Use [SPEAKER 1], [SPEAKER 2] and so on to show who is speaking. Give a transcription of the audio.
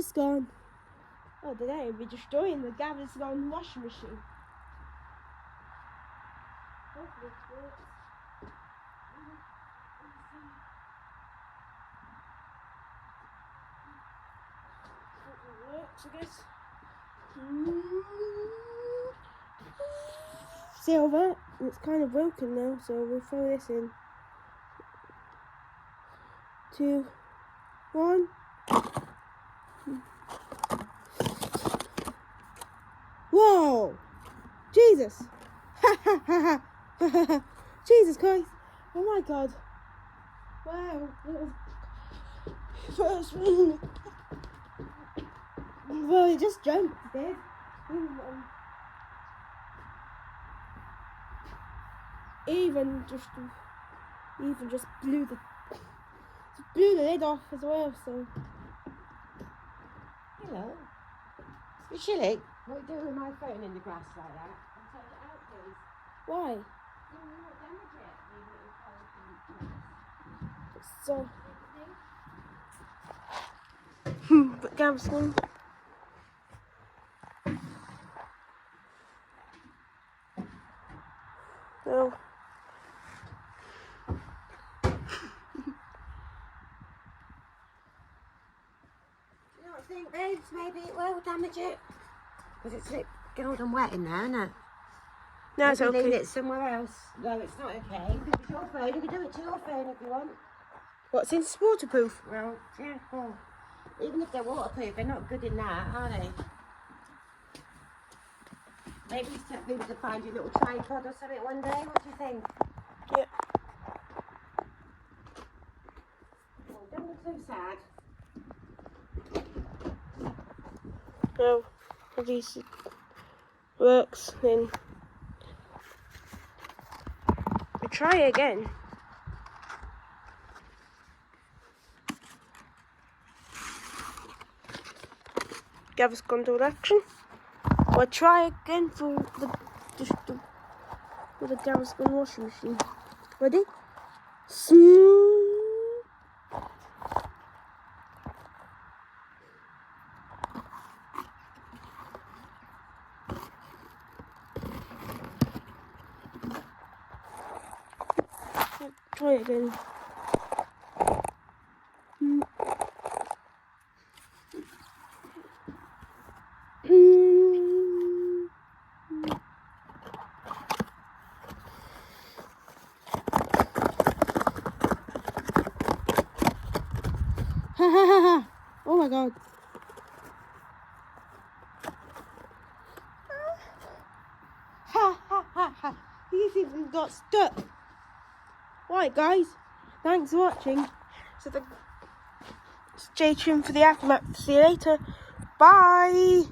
[SPEAKER 1] Gaviscon. Oh, today we'll be destroying the Gaviscon washing machine. Hopefully it works. Hopefully it works, I guess. Silver. It's kind of broken now, so we'll throw this in. 2, 1. Whoa! Jesus! Ha ha ha ha! Jesus Christ! Oh my God! Wow! It was first one. Well, it just jumped, did. Even just blew the lid off as well. So.
[SPEAKER 2] Hello. You chilly? What are you doing with my phone in the grass like that? I'll take it out, please.
[SPEAKER 1] Why?
[SPEAKER 2] You won't damage it. Leave it in
[SPEAKER 1] So. But Gaviscon. No.
[SPEAKER 2] I think, babes, maybe it will damage it. Because it's a bit cold and wet in there, isn't it?
[SPEAKER 1] No, it's okay.
[SPEAKER 2] Leave it somewhere else. No, it's not okay. It's your phone. You can do it to your phone if you want.
[SPEAKER 1] What's it's waterproof?
[SPEAKER 2] Well, yeah, well, even if they're waterproof, they're not good in that, are they? Maybe we could find you a little tripod or something one day. What do you think?
[SPEAKER 1] Yeah.
[SPEAKER 2] Oh, don't look so sad.
[SPEAKER 1] Well, if this works, then we try it again. Gaviscon Double action. We'll try again for the Gaviscon washing machine. Ready? Try it again. Ha ha ha ha! Oh my God! Ha ha ha ha! He's even got stuck. Right, guys, thanks for watching. Stay tuned for the aftermath. See you later. Bye.